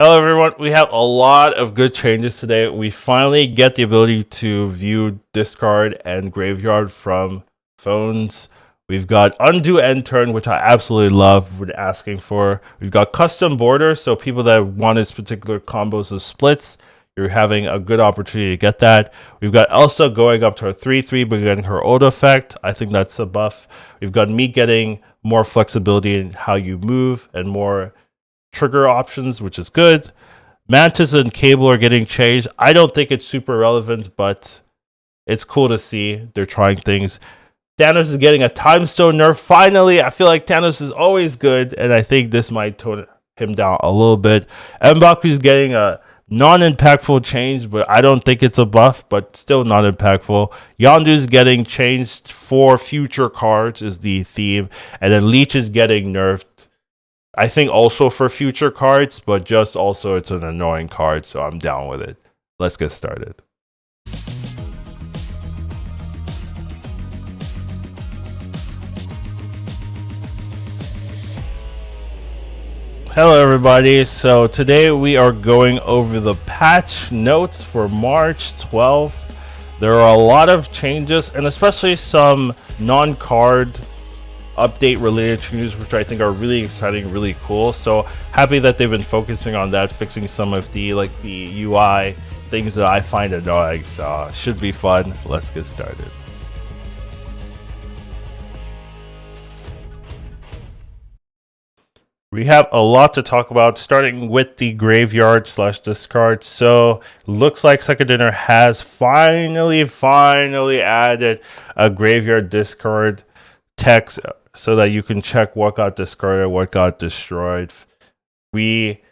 Hello, everyone. We have a lot of good changes today. We finally get the ability to view discard and graveyard from phones. We've got undo end turn, which I absolutely love. We're asking for. We've got custom borders, so people that wanted particular combos of splits, you're having a good opportunity to get that. We've got Elsa going up to a 3/3, but getting her ult effect. I think that's a buff. We've got me getting more flexibility in how you move and more trigger options, which is good. Mantis and Cable are getting changed. I don't think it's super relevant, but it's cool to see they're trying things. Thanos is getting a time stone nerf. Finally, I feel like Thanos is always good, and I think this might tone him down a little bit. M'Baku's getting a non-impactful change, but I don't think it's a buff, but still non-impactful. Yondu's getting changed for future cards is the theme, and then Leech is getting nerfed. I think also for future cards, but just also it's an annoying card, so I'm down with it. Let's get started. Hello, everybody. So today we are going over the patch notes for March 12th. There are a lot of changes, and especially some non-card update related changes, which I think are really exciting, really cool. So happy that they've been focusing on that, fixing some of the UI things that I find annoying. So should be fun. Let's get started. We have a lot to talk about, starting with the graveyard slash discard. So looks like Second Dinner has finally added a graveyard discard text so that you can check what got discarded, what got destroyed. We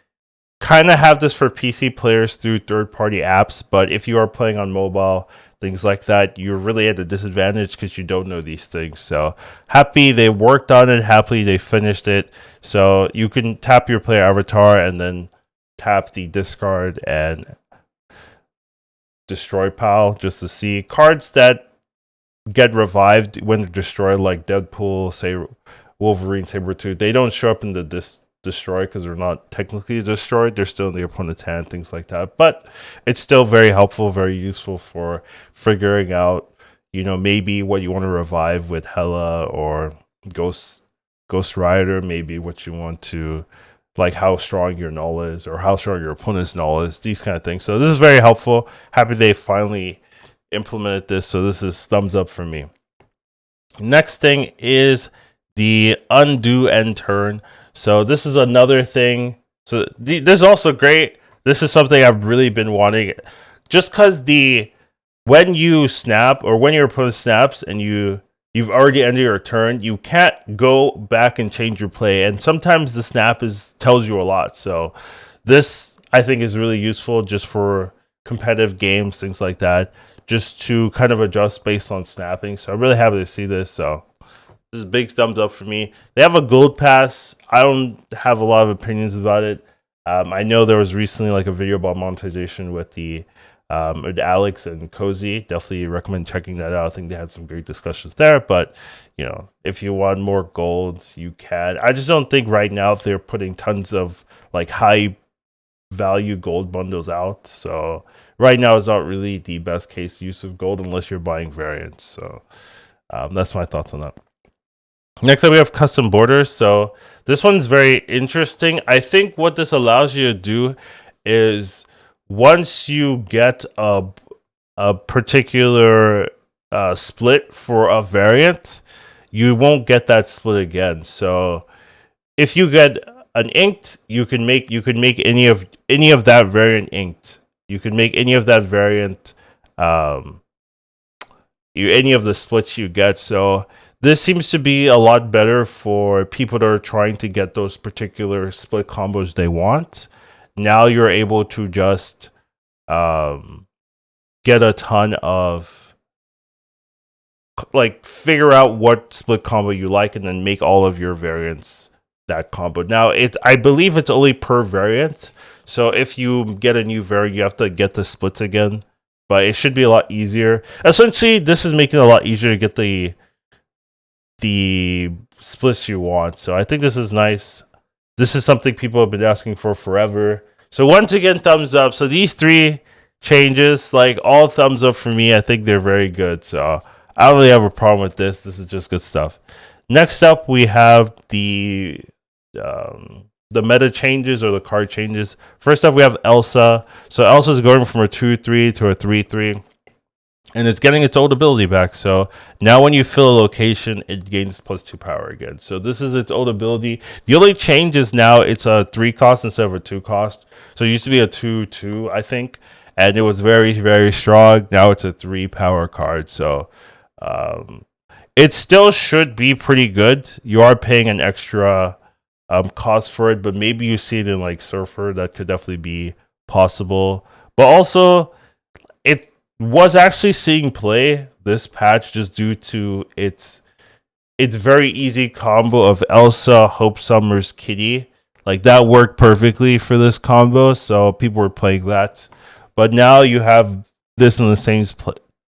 kind of have this for PC players through third-party apps, but if you are playing on mobile, things like that, you're really at a disadvantage because you don't know these things. So happy they worked on it, happy they finished it. So you can tap your player avatar and then tap the discard and destroy pile just to see cards that get revived when they're destroyed, like Deadpool, say Wolverine, Sabretooth. They don't show up in the destroy because they're not technically destroyed. They're still in the opponent's hand, things like that. But it's still very helpful, very useful for figuring out, maybe what you want to revive with Hela or Ghost Rider, maybe what you want to, like how strong your null is or how strong your opponent's null is, these kind of things. So this is very helpful. Happy they finally implemented this, so this is thumbs up for me. Next thing is the undo end turn. So this is another thing. So this is also great. This is something I've really been wanting. Just because when you snap or when your opponent snaps and you've already ended your turn, you can't go back and change your play. And sometimes the snap tells you a lot. So this I think is really useful just for competitive games, things like that, just to kind of adjust based on snapping. So I'm really happy to see this. So this is a big thumbs up for me. They have a gold pass. I don't have a lot of opinions about it. I know there was recently like a video about monetization with Alex and Cozy. Definitely recommend checking that out. I think they had some great discussions there. But if you want more gold, you can. I just don't think right now they're putting tons of like high value gold bundles out. So right now is not really the best case use of gold unless you're buying variants. So that's my thoughts on that. Next up, we have custom borders. So this one's very interesting. I think what this allows you to do is once you get a particular split for a variant, you won't get that split again. So if you get an inked, you can make any of that variant inked. You can make any of that variant any of the splits you get. So this seems to be a lot better for people that are trying to get those particular split combos they want. Now you're able to just get a ton of, like, figure out what split combo you like and then make all of your variants that combo. Now, I believe it's only per variant. So if you get a new variant, you have to get the splits again. But it should be a lot easier. Essentially, this is making it a lot easier to get the splits you want. So I think this is nice. This is something people have been asking for forever. So once again, thumbs up. So these three changes, like all thumbs up for me. I think they're very good. So I don't really have a problem with this. This is just good stuff. Next up, we have the meta changes or the card changes. First up, we have Elsa. So Elsa's going from a 2/3 to a 3/3. And it's getting its old ability back. So now when you fill a location, it gains +2 power again. So this is its old ability. The only change is now it's a 3 cost instead of a 2 cost. So it used to be a 2/2, I think. And it was very, very strong. Now it's a 3 power card. So it still should be pretty good. You are paying an extra cost for it, but maybe you see it in like Surfer. That could definitely be possible. But also, it was actually seeing play this patch just due to its very easy combo of Elsa, Hope Summers, Kitty. Like that worked perfectly for this combo, so people were playing that. But now you have this in the same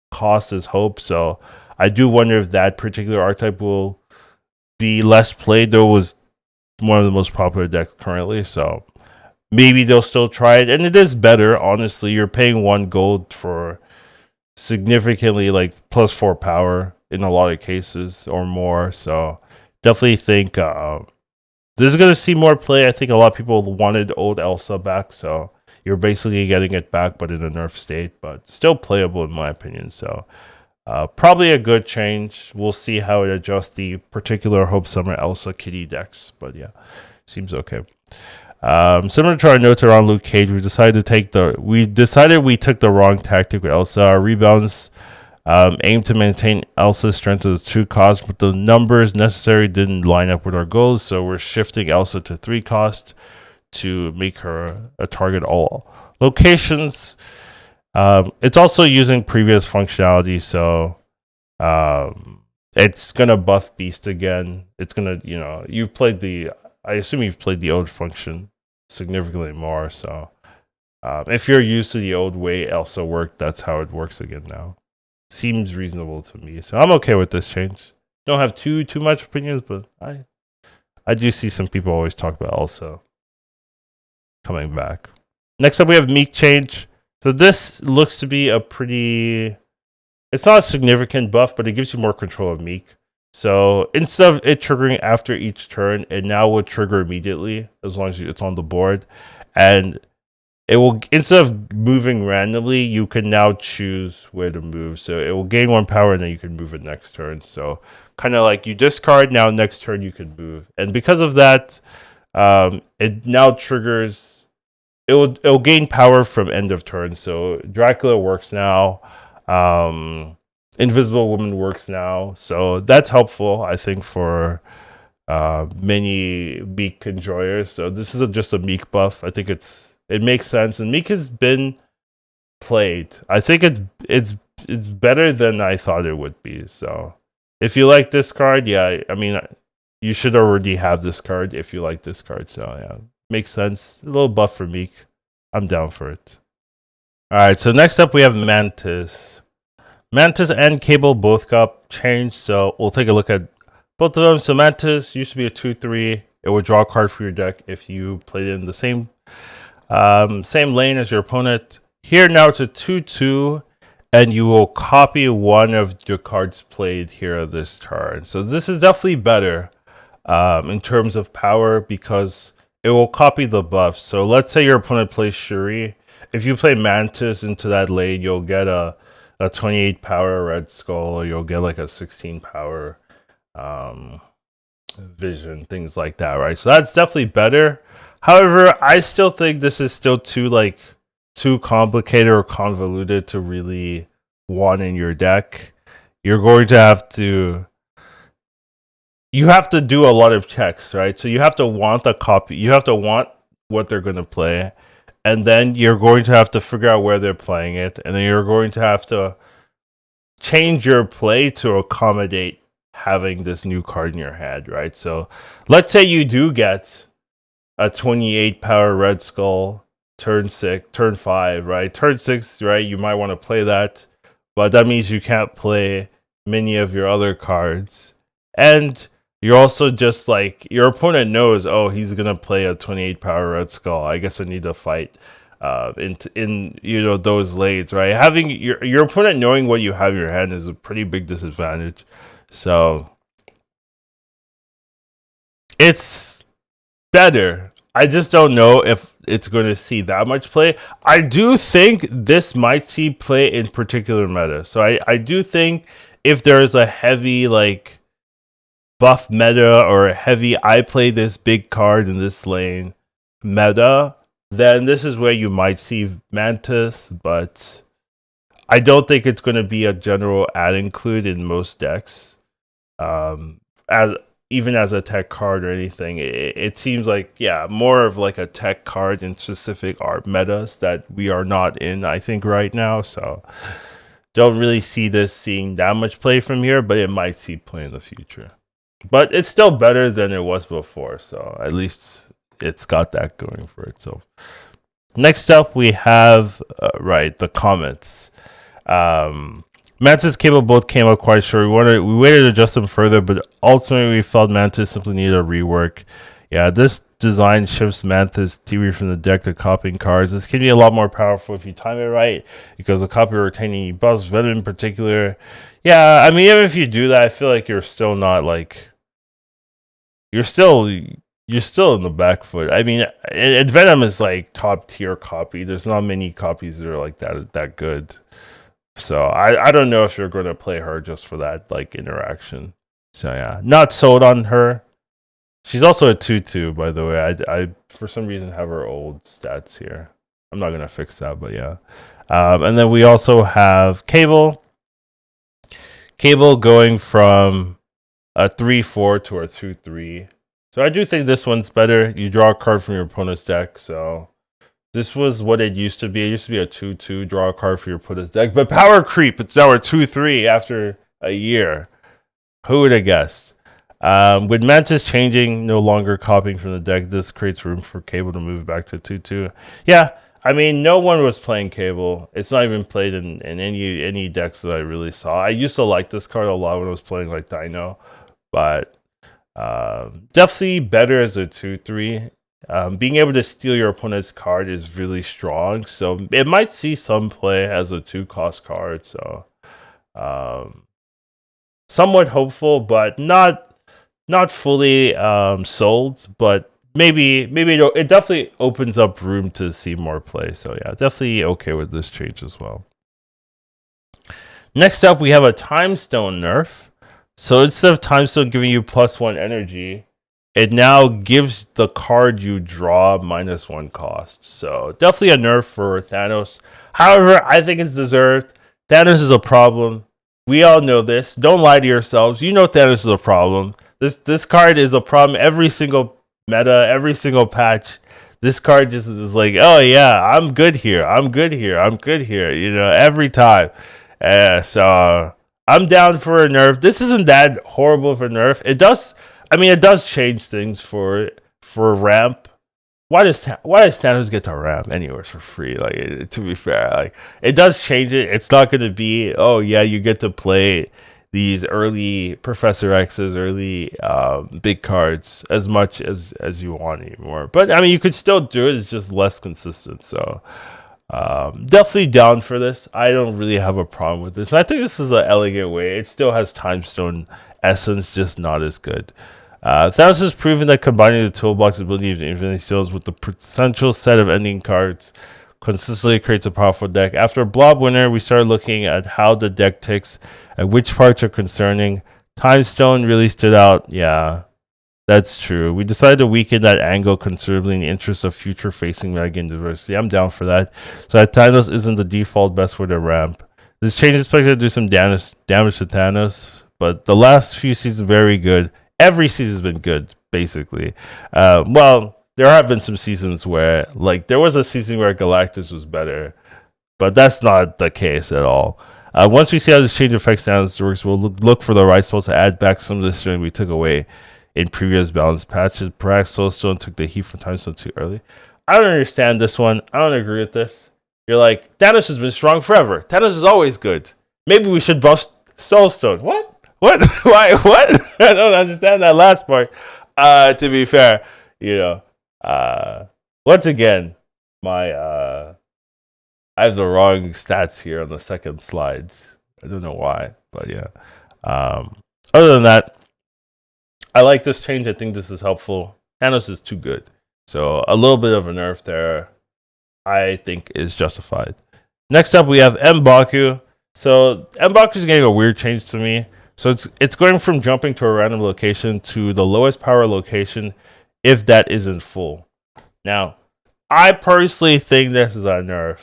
cost as Hope, so I do wonder if that particular archetype will be less played. Though it was one of the most popular decks currently, so maybe they'll still try it. And it is better, honestly. You're paying 1 gold for significantly like +4 power in a lot of cases or more. So definitely think this is going to see more play. I think a lot of people wanted old Elsa back, so you're basically getting it back, but in a nerf state, but still playable in my opinion. So probably a good change. We'll see how it adjusts the particular Hope Summer Elsa Kitty decks, but yeah, seems okay. Similar to our notes around Luke Cage, we decided we took the wrong tactic with Elsa. Our rebounds aim to maintain Elsa's strength as 2 cost, but the numbers necessary didn't line up with our goals, so we're shifting Elsa to 3 cost to make her a target all locations. It's also using previous functionality, so it's gonna buff Beast again. It's gonna, I assume you've played the old function significantly more, so if you're used to the old way Elsa worked, that's how it works again now. Seems reasonable to me, so I'm okay with this change. Don't have too much opinions, but I do see some people always talk about Elsa coming back. Next up, we have Meek change. So this looks to be it's not a significant buff, but it gives you more control of Meek. So instead of it triggering after each turn, it now will trigger immediately as long as it's on the board. And it will, instead of moving randomly, you can now choose where to move. So it will gain 1 power and then you can move it next turn. So kind of like you discard, now next turn you can move. And because of that, it now triggers, it'll gain power from end of turn. So Dracula works now. Invisible Woman works now, so that's helpful, I think, for many Meek enjoyers. So this is just a Meek buff. I think it makes sense, and Meek has been played. I think it's better than I thought it would be. So if you like this card, yeah, I mean, you should already have this card if you like this card. So yeah, makes sense. A little buff for Meek. I'm down for it. All right, so next up we have Mantis. Mantis and Cable both got changed, so we'll take a look at both of them. So Mantis used to be a 2/3. It would draw a card for your deck if you played it in the same lane as your opponent. Here now it's a 2/2, and you will copy one of your cards played here this turn. So this is definitely better in terms of power because it will copy the buff. So let's say your opponent plays Shuri. If you play Mantis into that lane, you'll get a 28 power Red Skull, or you'll get like a 16 power Vision, things like that, right? So that's definitely better. However, I still think this is still too complicated or convoluted to really want in your deck. You're going to have to do a lot of checks, right? So you have to want the copy, you have to want what they're going to play, and then you're going to have to figure out where they're playing it, and then you're going to have to change your play to accommodate having this new card in your hand, right? So let's say you do get a 28 power Red Skull turn 5, right? Turn 6, right? You might want to play that, but that means you can't play many of your other cards. And You're also just like your opponent knows, oh, he's gonna play a 28 power Red Skull. I guess I need to fight in those lanes, right? Having your opponent knowing what you have in your hand is a pretty big disadvantage. So it's better. I just don't know if it's going to see that much play. I do think this might see play in particular meta. So I do think if there's a heavy like buff meta or a heavy I play this big card in this lane meta, then this is where you might see Mantis, but I don't think it's going to be a general ad include in most decks. As even as a tech card or anything, it seems like more of like a tech card in specific art metas that we are not in, I think, right now. So don't really see this seeing that much play from here, but it might see play in the future. But it's still better than it was before, so at least it's got that going for it. So next up we have the comments. Mantis Cable both came up quite short. We waited to adjust them further, but ultimately we felt Mantis simply needed a rework. Yeah, this design shifts Mantis TV from the deck to copying cards. This can be a lot more powerful if you time it right, because the copy retaining buffs, Venom in particular. Yeah, I mean, even if you do that, I feel like you're still not like you're still in the back foot. I mean, and Venom is like top tier copy. There's not many copies that are like that good. So I don't know if you're going to play her just for that like interaction. So yeah, not sold on her. She's also a 2/2, by the way. I for some reason have her old stats here. I'm not gonna fix that, but yeah. And then we also have Cable. Cable going from a 3/4 to a 2/3. So I do think this one's better. You draw a card from your opponent's deck, so this was what it used to be. It used to be a 2/2, draw a card for your opponent's deck. But power creep, it's now a 2/3 after a year. Who would have guessed? With Mantis changing, no longer copying from the deck, this creates room for Cable to move back to 2/2. Yeah, I mean, no one was playing Cable. It's not even played in any decks that I really saw. I used to like this card a lot when I was playing like Dino, but definitely better as a 2/3. Being able to steal your opponent's card is really strong, so it might see some play as a 2-cost card. So, somewhat hopeful, but not fully sold. But maybe it definitely opens up room to see more play. So yeah, definitely okay with this change as well. Next up, we have a Time Stone nerf. So instead of Time Stone giving you +1 energy, it now gives the card you draw -1 cost. So definitely a nerf for Thanos. However, I think it's deserved. Thanos is a problem. We all know this. Don't lie to yourselves. You know Thanos is a problem. This card is a problem every single meta, every single patch. This card just is like, oh yeah, I'm good here. I'm good here. I'm good here. You know, every time. So I'm down for a nerf. This isn't that horrible of a nerf. It does change things for ramp. Why does Thanos get to ramp anywhere for free? Like, to be fair, like it does change it. It's not going to be, oh yeah, you get to play these early Professor X's, early big cards as much as you want anymore. But I mean, you could still do it. It's just less consistent. So definitely down for this. I don't really have a problem with this. And I think this is an elegant way. It still has Time Stone essence, just not as good. Thanos has proven that combining the toolbox ability of Infinity Seals with the potential set of ending cards consistently creates a powerful deck. After Blob Winter, we started looking at how the deck ticks and which parts are concerning. Time Stone really stood out. Yeah, that's true. We decided to weaken that angle considerably in the interest of future-facing metagame diversity. I'm down for that. So that Thanos isn't the default best way to ramp. This change is expected to do some damage to Thanos, but the last few seasons very good. Every season's been good, basically. Well, there have been some seasons where, like, there was a season where Galactus was better, but that's not the case at all. Once we see how this change affects Thanos works, we'll look for the right spells to add back some of the strength we took away in previous balance patches. Perhaps Soulstone took the heat from Time Stone too early. I don't understand this one. I don't agree with this. You're like, Thanos has been strong forever. Thanos is always good. Maybe we should buff Soulstone. What? What? Why? What? I don't understand that last part. To be fair, you know, once again, my I have the wrong stats here on the second slide. I don't know why, but yeah. Other than that, I like this change. I think this is helpful. Thanos is too good, so a little bit of a nerf there, I think, is justified. Next up, we have M'Baku. So M'Baku is getting a weird change to me. So it's going from jumping to a random location to the lowest power location if that isn't full. Now, I personally think this is a nerf.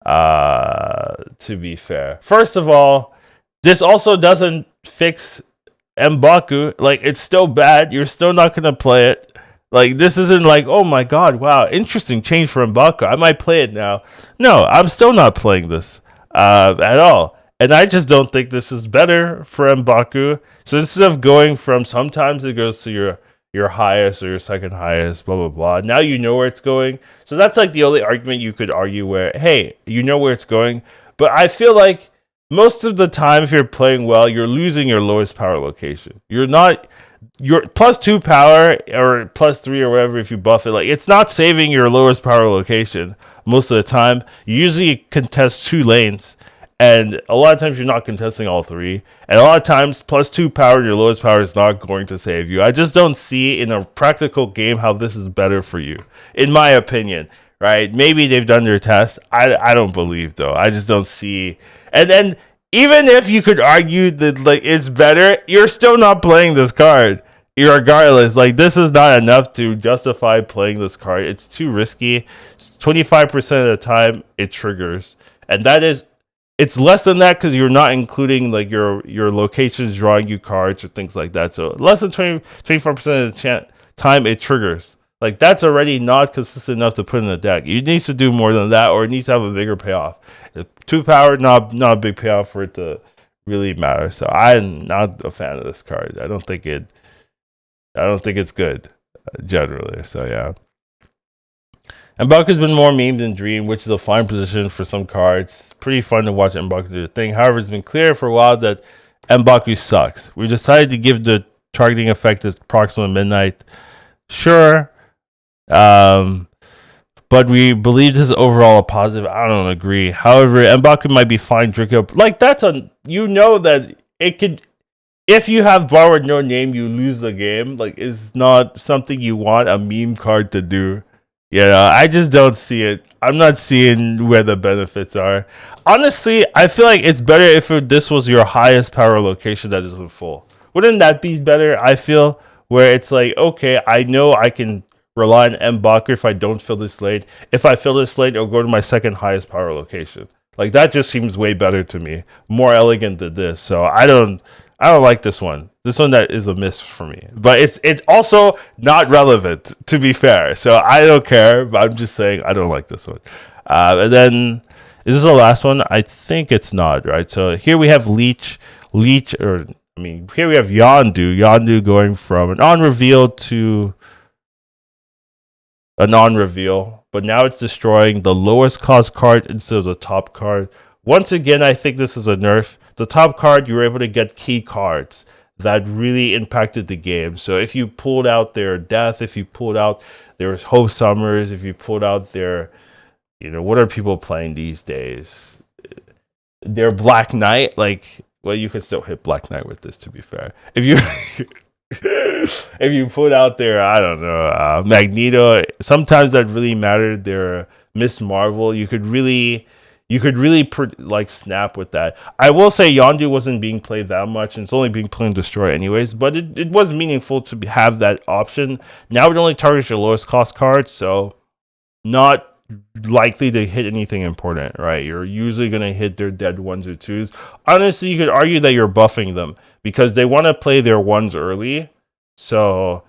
To be fair, first of all, this also doesn't fix M'Baku. Like, it's still bad. You're still not gonna play it. Like, this isn't like, oh my god, wow, interesting change for M'Baku. I might play it now. No, I'm still not playing this at all. And I just don't think this is better for M'Baku. So instead of going from sometimes it goes to your highest or your second highest, blah blah blah. Now you know where it's going. So that's like the only argument you could argue where, hey, you know where it's going. But I feel like most of the time, if you're playing well, you're losing your lowest power location. You're not your plus 2 power or plus 3 or whatever if you buff it. Like, it's not saving your lowest power location most of the time. You usually contest 2 lanes, and a lot of times you're not contesting all 3. And a lot of times, plus 2 power, your lowest power is not going to save you. I just don't see in a practical game how this is better for you, in my opinion. Right? Maybe they've done their test. I don't believe, though. I just don't see. And then even if you could argue that, like, it's better, you're still not playing this card. Regardless, like, this is not enough to justify playing this card. It's too risky. 25% of the time it triggers, and that is, it's less than that because you're not including like your locations drawing you cards or things like that. So less than 24% of the time it triggers. Like, that's already not consistent enough to put in the deck. You need to do more than that, or it needs to have a bigger payoff. 2 power, not a big payoff for it to really matter. So I'm not a fan of this card. I don't think it's good generally. So yeah. And M'Baku's been more memed than Dream, which is a fine position for some cards. It's pretty fun to watch M'Baku do the thing. However, it's been clear for a while that M'Baku sucks. We decided to give the targeting effect at approximate midnight. Sure. But we believe this is overall a positive. I don't agree. However, M'Baku might be fine drinking up. Like, that's you know that it could, if you have borrowed no name, you lose the game. Like, it's not something you want a meme card to do. You know, I just don't see it. I'm not seeing where the benefits are. Honestly, I feel like it's better if this was your highest power location that isn't full. Wouldn't that be better? I feel, where it's like, okay, I know I can rely on M'Baku if I don't fill this lane. If I fill this lane, it'll go to my second highest power location. Like, that just seems way better to me. More elegant than this. So I don't like this one. This one that is a miss for me. But it's also not relevant, to be fair. So I don't care, but I'm just saying I don't like this one. And then, is this the last one? I think it's not, right? So here we have Leech, here we have Yondu going from an on-reveal to a non-reveal, but now it's destroying the lowest cost card instead of the top card. Once again, I think this is a nerf. The top card, you were able to get key cards that really impacted the game. So if you pulled out their Death, if you pulled out their Hope Summers, if you pulled out their, what are people playing these days? Their Black Knight, well, you can still hit Black Knight with this, to be fair. If you if you put out there, I don't know, Magneto, sometimes that really mattered. Their Miss Marvel, you could really snap with that. I will say Yondu wasn't being played that much, and it's only being played in Destroy anyways, but it was meaningful to have that option. Now it only targets your lowest cost cards, so not likely to hit anything important, right? You're usually going to hit their dead 1s or 2s. Honestly, you could argue that you're buffing them because they want to play their 1s early. So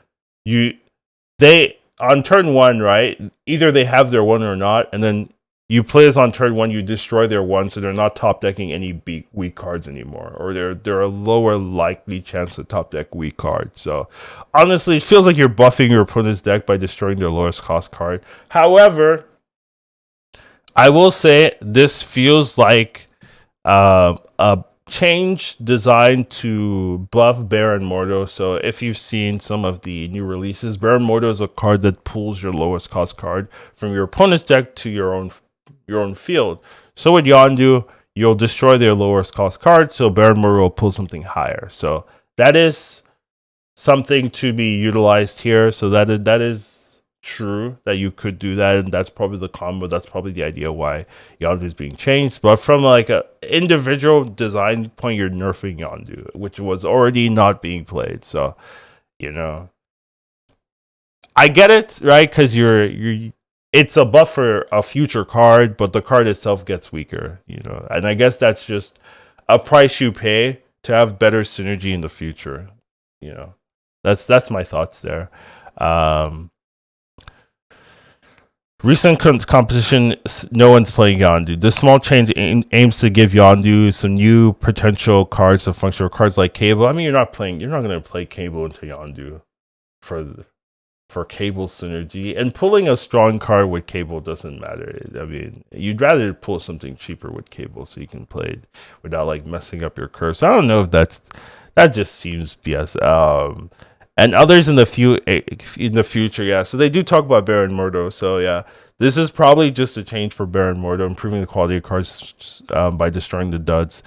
they on turn 1, right? Either they have their 1 or not, and then you play this on turn 1, you destroy their 1, so they're not top decking any weak cards anymore, or they're a lower likely chance to top deck weak cards. So honestly, it feels like you're buffing your opponent's deck by destroying their lowest cost card. However, I will say this feels like a change designed to buff Baron Mordo. So if you've seen some of the new releases, Baron Mordo is a card that pulls your lowest cost card from your opponent's deck to your own field. So with Yondu, you'll destroy their lowest cost card, so Baron Mordo will pull something higher. So that is something to be utilized here. So that is true that you could do that, and that's probably the combo. That's probably the idea why Yondu is being changed. But from like a individual design point, you're nerfing Yondu, which was already not being played. So, you know, I get it, right? Because you're it's a buff for a future card, but the card itself gets weaker, you know. And I guess that's just a price you pay to have better synergy in the future, you know. That's my thoughts there. Recent competition, no one's playing Yondu. This small change aims to give Yondu some new potential cards of functional cards like Cable. I mean, you're not going to play Cable into Yondu for Cable synergy, and pulling a strong card with Cable doesn't matter. I mean, you'd rather pull something cheaper with Cable so you can play it without like messing up your curve. So I don't know if that just seems BS. And others in the future, yeah. So they do talk about Baron Mordo. So yeah, this is probably just a change for Baron Mordo, improving the quality of cards by destroying the duds.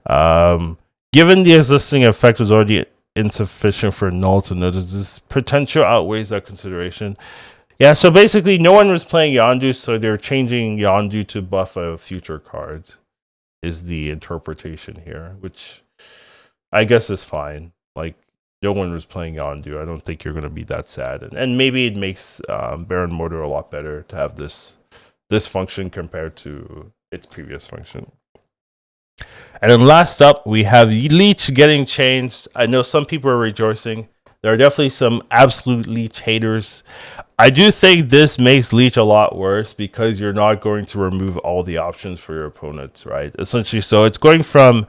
Given the existing effect was already insufficient for null to notice, this potential outweighs that consideration. Yeah, so basically no one was playing Yondu, so they're changing Yondu to buff a future card, is the interpretation here, which I guess is fine. Like, no one was playing Yondu. I don't think you're going to be that sad. And maybe it makes Baron Mordo a lot better to have this function compared to its previous function. And then last up, we have Leech getting changed. I know some people are rejoicing. There are definitely some absolute Leech haters. I do think this makes Leech a lot worse because you're not going to remove all the options for your opponents, right? Essentially, so it's going from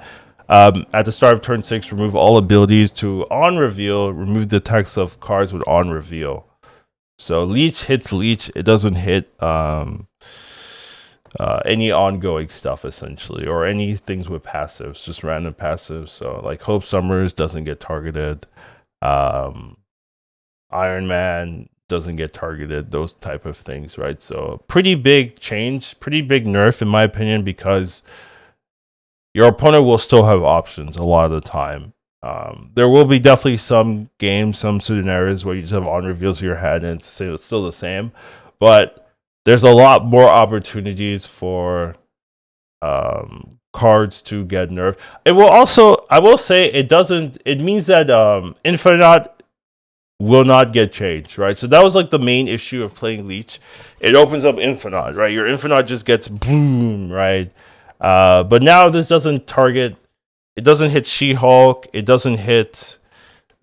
at the start of turn 6, remove all abilities to on reveal, remove the text of cards with on reveal. So Leech hits Leech. It doesn't hit any ongoing stuff essentially, or any things with passives, just random passives. So like Hope Summers doesn't get targeted. Iron Man doesn't get targeted, those type of things, right? So pretty big change, pretty big nerf in my opinion, because your opponent will still have options a lot of the time. There will be definitely some games, some scenarios where you just have on reveals of your hand and it's still the same, but there's a lot more opportunities for cards to get nerfed. It will also, I will say, it means that Infinite will not get changed, right? So that was like the main issue of playing Leech. It opens up Infinite, right? Your Infinite just gets boom, right? But now this doesn't target, it doesn't hit She-Hulk, it doesn't hit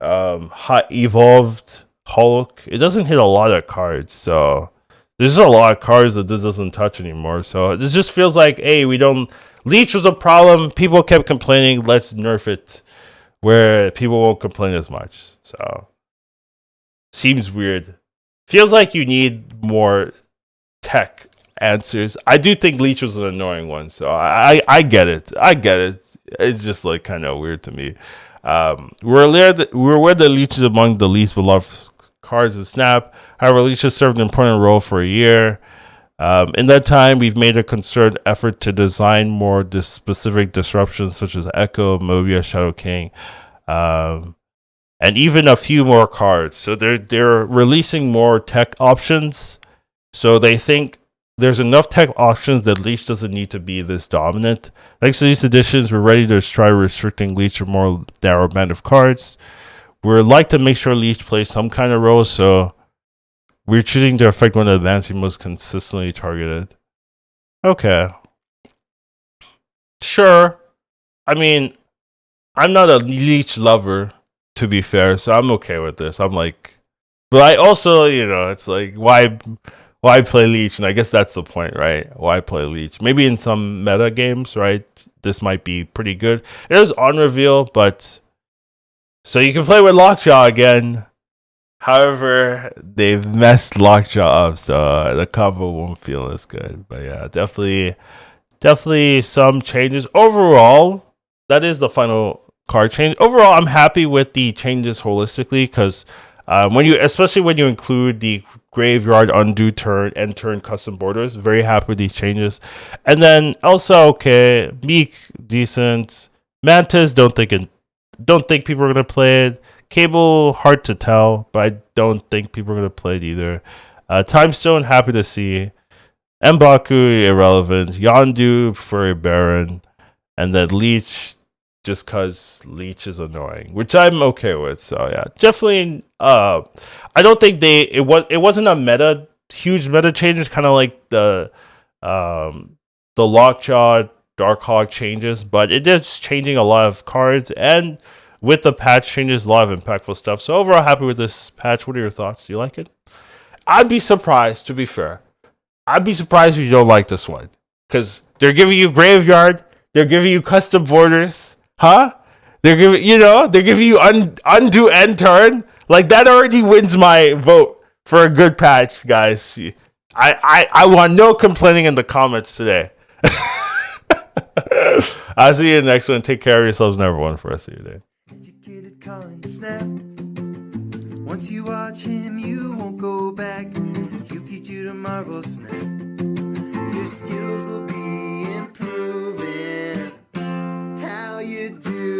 Hot Evolved Hulk, it doesn't hit a lot of cards, so there's just a lot of cards that this doesn't touch anymore. So this just feels like, hey, Leech was a problem, people kept complaining, let's nerf it where people won't complain as much. So seems weird. Feels like you need more tech answers. I do think Leech was an annoying one, so I get it. It's just like kind of weird to me. We're aware that Leech is among the least beloved cards in Snap. However, Leech has served an important role for a year. In that time, we've made a concerted effort to design more specific disruptions such as Echo, Mobius, Shadow King, and even a few more cards. So they're releasing more tech options. So they think there's enough tech options that Leech doesn't need to be this dominant. Thanks to these additions, we're ready to try restricting Leech to a more narrow band of cards. We'd like to make sure Leech plays some kind of role, so we're choosing to affect one of the advancing most consistently targeted. Okay. Sure. I mean, I'm not a Leech lover, to be fair, so I'm okay with this. I'm like, but I also, it's like, why play Leech? And I guess that's the point, right? Why play Leech? Maybe in some meta games, right? This might be pretty good. It is on reveal, but so you can play with Lockjaw again. However, they've messed Lockjaw up, so the combo won't feel as good. But yeah, definitely some changes overall. that is the final card change. Overall, I'm happy with the changes holistically because especially when you include the graveyard undo turn and turn custom borders, very happy with these changes. And then Elsa, okay, Meek, decent. Mantis, don't think people are gonna play it. Cable, hard to tell, but I don't think people are gonna play it either. Time Stone, happy to see. M'Baku, irrelevant. Yondu, Furry Baron, and then Leech, just cause Leech is annoying, which I'm okay with. So yeah, definitely. I don't think it wasn't a huge meta change. It's kind of like the Lockjaw Darkhawk changes, but it is changing a lot of cards, and with the patch changes, a lot of impactful stuff. So overall, happy with this patch. What are your thoughts? Do you like it? I'd be surprised, to be fair. I'd be surprised if you don't like this one, because they're giving you graveyard, they're giving you custom borders, huh? They're giving you undo end turn. Like, that already wins my vote for a good patch, guys. I want no complaining in the comments today. I'll see you in the next one. Take care of yourselves and everyone for the rest of your day. Educated Colin Snap. Once you watch him, you won't go back. He'll teach you to marvel snap. Your skills will be improving. How you do